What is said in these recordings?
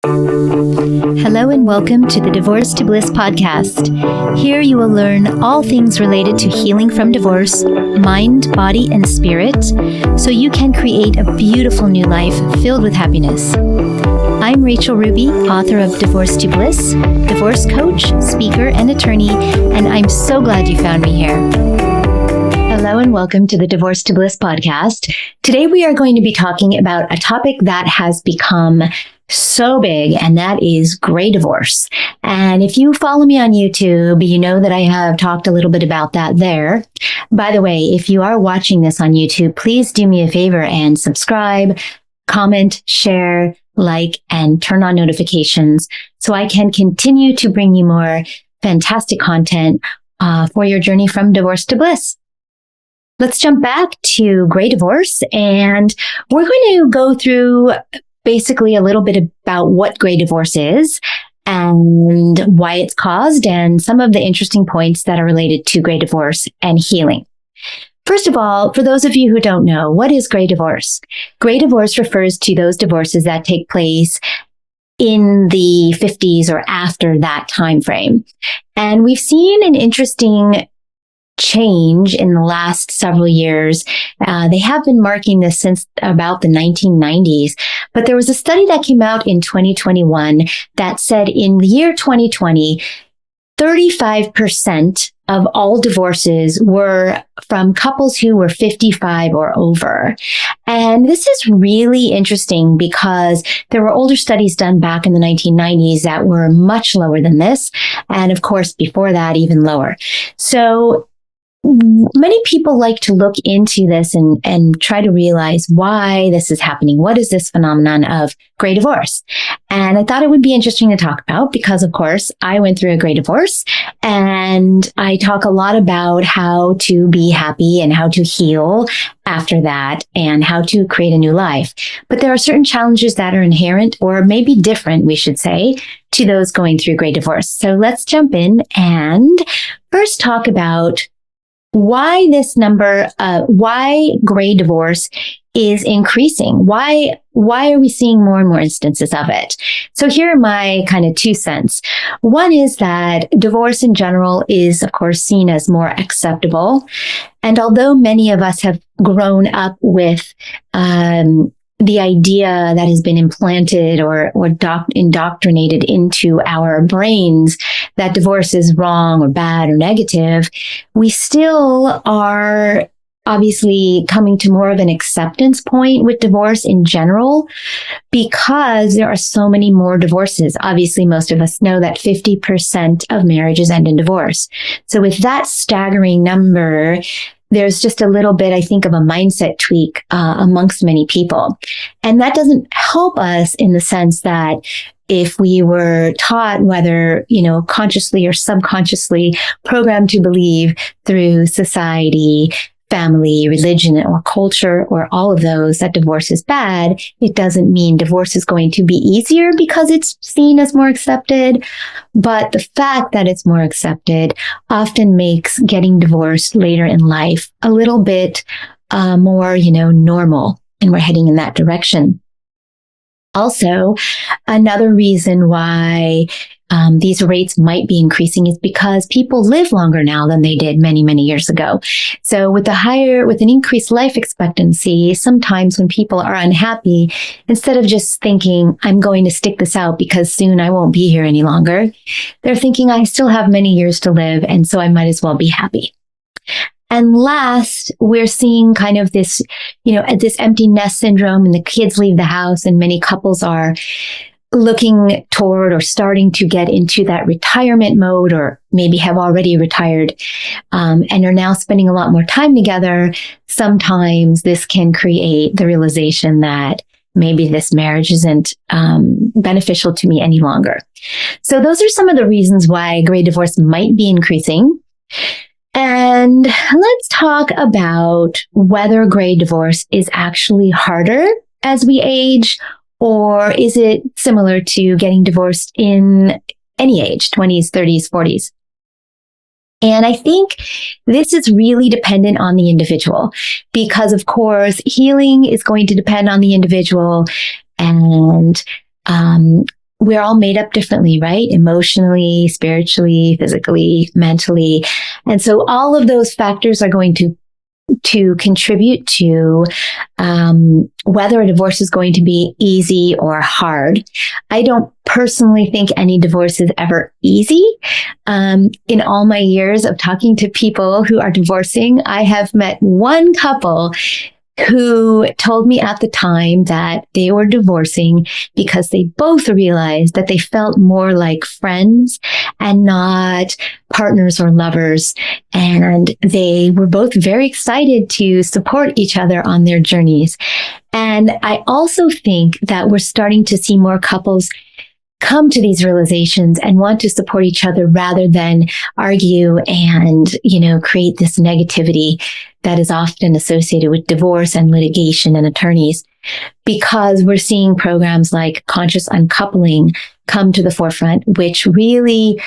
Hello and welcome to the Divorce to Bliss podcast. Here you will learn all things related to healing from divorce, mind, body, and spirit, so you can create a beautiful new life filled with happiness. I'm Rachel Ruby, author of Divorce to Bliss, divorce coach, speaker, and attorney, and I'm so glad you found me here. Hello and welcome to the Divorce to Bliss podcast. Today we are going to be talking about a topic that has become so big, and that is gray divorce. And if you follow me on YouTube, you know that I have talked a little bit about that there. By the way, if you are watching this on YouTube, please do me a favor and subscribe, comment, share, like, and turn on notifications so I can continue to bring you more fantastic content for your journey from divorce to bliss. Let's jump back to gray divorce, and we're going to go through basically a little bit about what gray divorce is and why it's caused and some of the interesting points that are related to gray divorce and healing. First of all, for those of you who don't know, what is gray divorce? Gray divorce refers to those divorces that take place in the 50s or after that time frame. And we've seen an interesting change in the last several years. They have been marking this since about the 1990s, but there was a study that came out in 2021 that said in the year 2020, 35% of all divorces were from couples who were 55 or over. And this is really interesting because there were older studies done back in the 1990s that were much lower than this. And of course, before that, even lower. So many people like to look into this and try to realize why this is happening. What is this phenomenon of gray divorce? And I thought it would be interesting to talk about because, of course, I went through a gray divorce, and I talk a lot about how to be happy and how to heal after that and how to create a new life. But there are certain challenges that are inherent, or maybe different, we should say, to those going through gray divorce. So let's jump in and first talk about why this number, why gray divorce is increasing. Why are we seeing more and more instances of it? So here are my kind of 2 cents. One is that divorce in general is, of course, seen as more acceptable. And although many of us have grown up with, the idea that has been implanted or indoctrinated into our brains that divorce is wrong or bad or negative, we still are obviously coming to more of an acceptance point with divorce in general because there are so many more divorces. Obviously, most of us know that 50% of marriages end in divorce. So with that staggering number, there's just a little bit, I think, of a mindset tweak amongst many people. And that doesn't help us in the sense that if we were taught, whether, consciously or subconsciously programmed to believe through society, family, religion, or culture, or all of those, that divorce is bad, it doesn't mean divorce is going to be easier because it's seen as more accepted. But the fact that it's more accepted often makes getting divorced later in life a little bit more, normal. And we're heading in that direction. Also, another reason why these rates might be increasing is because people live longer now than they did many, many years ago. So with an increased life expectancy, sometimes when people are unhappy, instead of just thinking, I'm going to stick this out because soon I won't be here any longer, they're thinking, I still have many years to live, and so I might as well be happy. And last, we're seeing kind of this, this empty nest syndrome, and the kids leave the house, and many couples are looking toward or starting to get into that retirement mode, or maybe have already retired, and are now spending a lot more time together. Sometimes this can create the realization that maybe this marriage isn't beneficial to me any longer. So those are some of the reasons why gray divorce might be increasing. And let's talk about whether gray divorce is actually harder as we age, or is it similar to getting divorced in any age, 20s, 30s, 40s? And I think this is really dependent on the individual because, of course, healing is going to depend on the individual. And we're all made up differently, right? Emotionally, spiritually, physically, mentally. And so all of those factors are going to contribute to whether a divorce is going to be easy or hard. I don't personally think any divorce is ever easy. In all my years of talking to people who are divorcing, I have met one couple who told me at the time that they were divorcing because they both realized that they felt more like friends and not partners or lovers. And they were both very excited to support each other on their journeys. And I also think that we're starting to see more couples come to these realizations and want to support each other rather than argue and, create this negativity that is often associated with divorce and litigation and attorneys, because we're seeing programs like conscious uncoupling come to the forefront, which really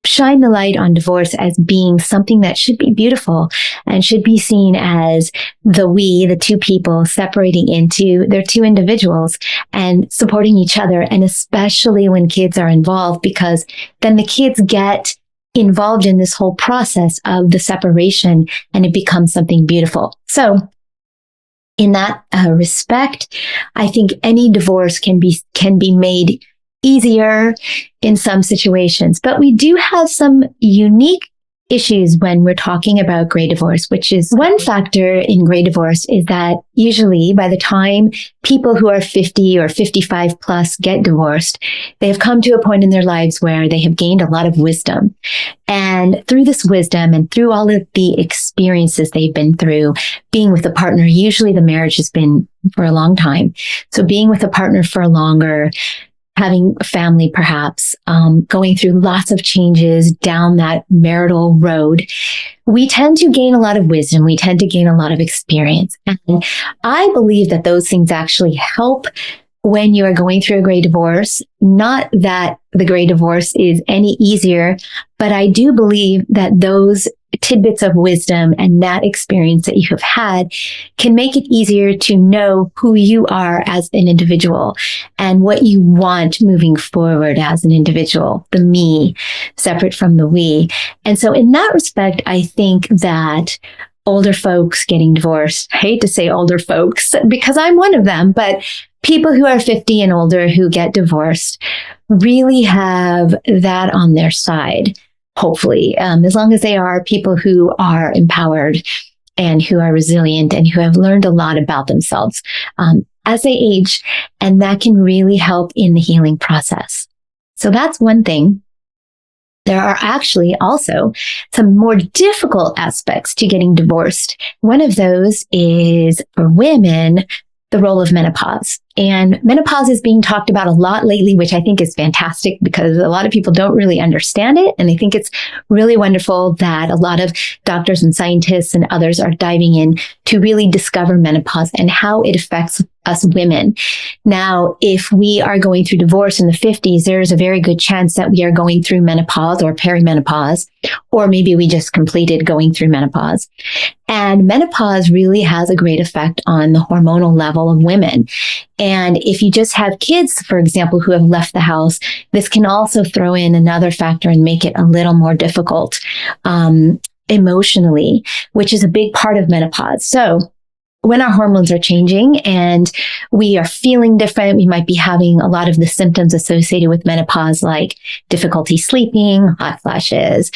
shine the light on divorce as being something that should be beautiful and should be seen as the two people separating into their two individuals and supporting each other. And especially when kids are involved, because then the kids get involved in this whole process of the separation and it becomes something beautiful. So in that respect, I think any divorce can be made easier in some situations, but we do have some unique issues when we're talking about gray divorce, which is one factor in gray divorce is that usually by the time people who are 50 or 55 plus get divorced, they have come to a point in their lives where they have gained a lot of wisdom. And through this wisdom and through all of the experiences they've been through, being with a partner, usually the marriage has been for a long time. So being with a partner for longer, having a family, perhaps, going through lots of changes down that marital road, we tend to gain a lot of wisdom. We tend to gain a lot of experience. And I believe that those things actually help when you are going through a gray divorce. Not that the gray divorce is any easier, but I do believe that those tidbits of wisdom and that experience that you have had can make it easier to know who you are as an individual and what you want moving forward as an individual, the me separate from the we. And so in that respect, I think that older folks getting divorced, I hate to say older folks because I'm one of them, but people who are 50 and older who get divorced really have that on their side. Hopefully, as long as they are people who are empowered and who are resilient and who have learned a lot about themselves as they age, and that can really help in the healing process. So that's one thing. There are actually also some more difficult aspects to getting divorced. One of those is for women, the role of menopause. And menopause is being talked about a lot lately, which I think is fantastic because a lot of people don't really understand it. And I think it's really wonderful that a lot of doctors and scientists and others are diving in to really discover menopause and how it affects us women. Now, if we are going through divorce in the 50s, there's a very good chance that we are going through menopause or perimenopause, or maybe we just completed going through menopause. And menopause really has a great effect on the hormonal level of women. And if you just have kids, for example, who have left the house, this can also throw in another factor and make it a little more difficult emotionally, which is a big part of menopause. So when our hormones are changing and we are feeling different, we might be having a lot of the symptoms associated with menopause, like difficulty sleeping, hot flashes,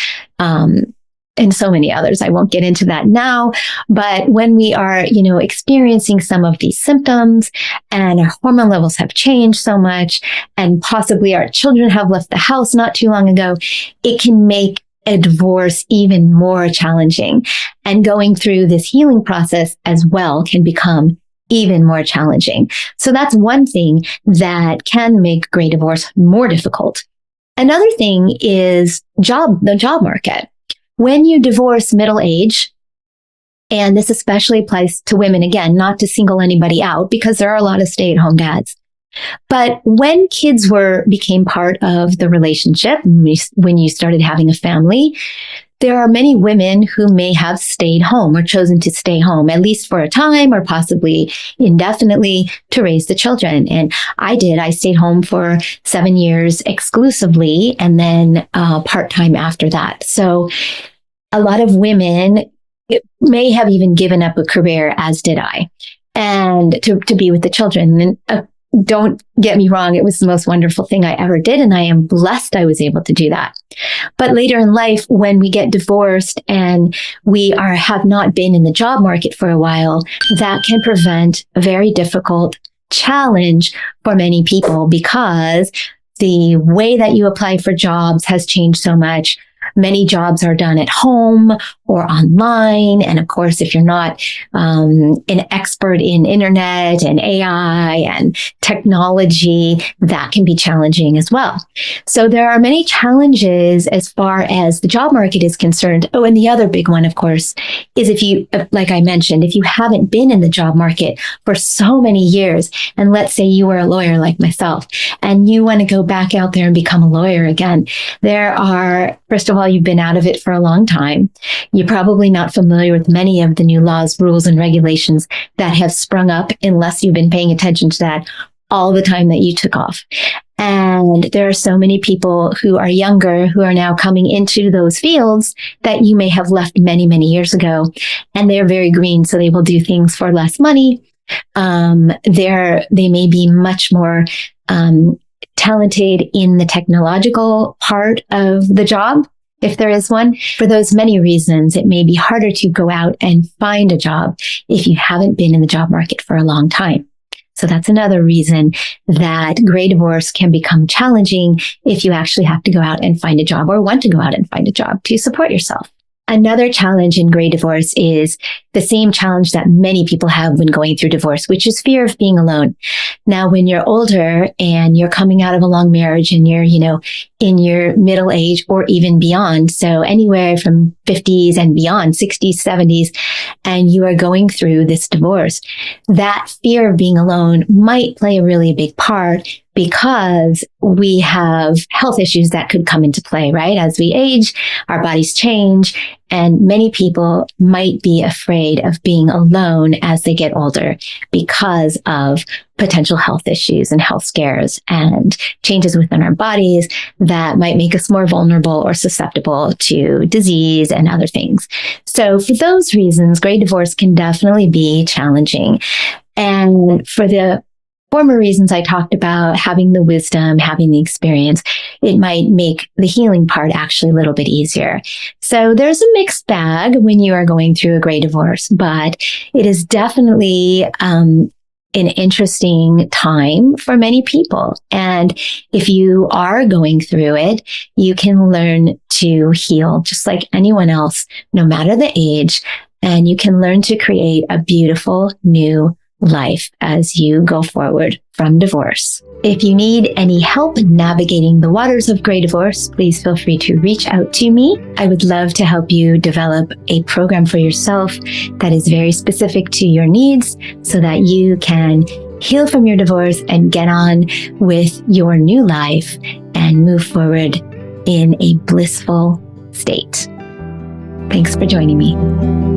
and so many others. I won't get into that now. But when we are, experiencing some of these symptoms and our hormone levels have changed so much, and possibly our children have left the house not too long ago, it can make a divorce even more challenging. And going through this healing process as well can become even more challenging. So that's one thing that can make gray divorce more difficult. Another thing is the job market. When you divorce middle age, and this especially applies to women, again, not to single anybody out because there are a lot of stay-at-home dads. But when kids became part of the relationship, when you started having a family, there are many women who may have stayed home or chosen to stay home, at least for a time or possibly indefinitely, to raise the children. And I did. I stayed home for 7 years exclusively and then part-time after that. So a lot of women may have even given up a career, as did I, and to be with the children. And don't get me wrong, it was the most wonderful thing I ever did, and I am blessed I was able to do that. But later in life, when we get divorced and we have not been in the job market for a while, that can present a very difficult challenge for many people because the way that you apply for jobs has changed so much. Many jobs are done at home or online. And of course, if you're not an expert in internet and AI and technology, that can be challenging as well. So there are many challenges as far as the job market is concerned. Oh, and the other big one, of course, is if you, like I mentioned, if you haven't been in the job market for so many years, and let's say you were a lawyer like myself, and you want to go back out there and become a lawyer again, there are, first of all, you've been out of it for a long time. You're probably not familiar with many of the new laws, rules, and regulations that have sprung up unless you've been paying attention to that all the time that you took off. And there are so many people who are younger who are now coming into those fields that you may have left many, many years ago. And they're very green, so they will do things for less money. They may be much more talented in the technological part of the job, if there is one. For those many reasons, it may be harder to go out and find a job if you haven't been in the job market for a long time. So that's another reason that gray divorce can become challenging if you actually have to go out and find a job or want to go out and find a job to support yourself. Another challenge in gray divorce is the same challenge that many people have when going through divorce, which is fear of being alone. Now, when you're older and you're coming out of a long marriage and you're, in your middle age or even beyond, so anywhere from 50s and beyond, 60s, 70s, and you are going through this divorce, that fear of being alone might play a really big part because we have health issues that could come into play, right? As we age, our bodies change, and many people might be afraid of being alone as they get older because of potential health issues and health scares and changes within our bodies that might make us more vulnerable or susceptible to disease and other things. So for those reasons, gray divorce can definitely be challenging. And for the former reasons I talked about, having the wisdom, having the experience, it might make the healing part actually a little bit easier. So there's a mixed bag when you are going through a gray divorce, but it is definitely an interesting time for many people. And if you are going through it, you can learn to heal just like anyone else, no matter the age, and you can learn to create a beautiful new life as you go forward from divorce. If you need any help navigating the waters of gray divorce, please feel free to reach out to me. I would love to help you develop a program for yourself that is very specific to your needs so that you can heal from your divorce and get on with your new life and move forward in a blissful state. Thanks for joining me.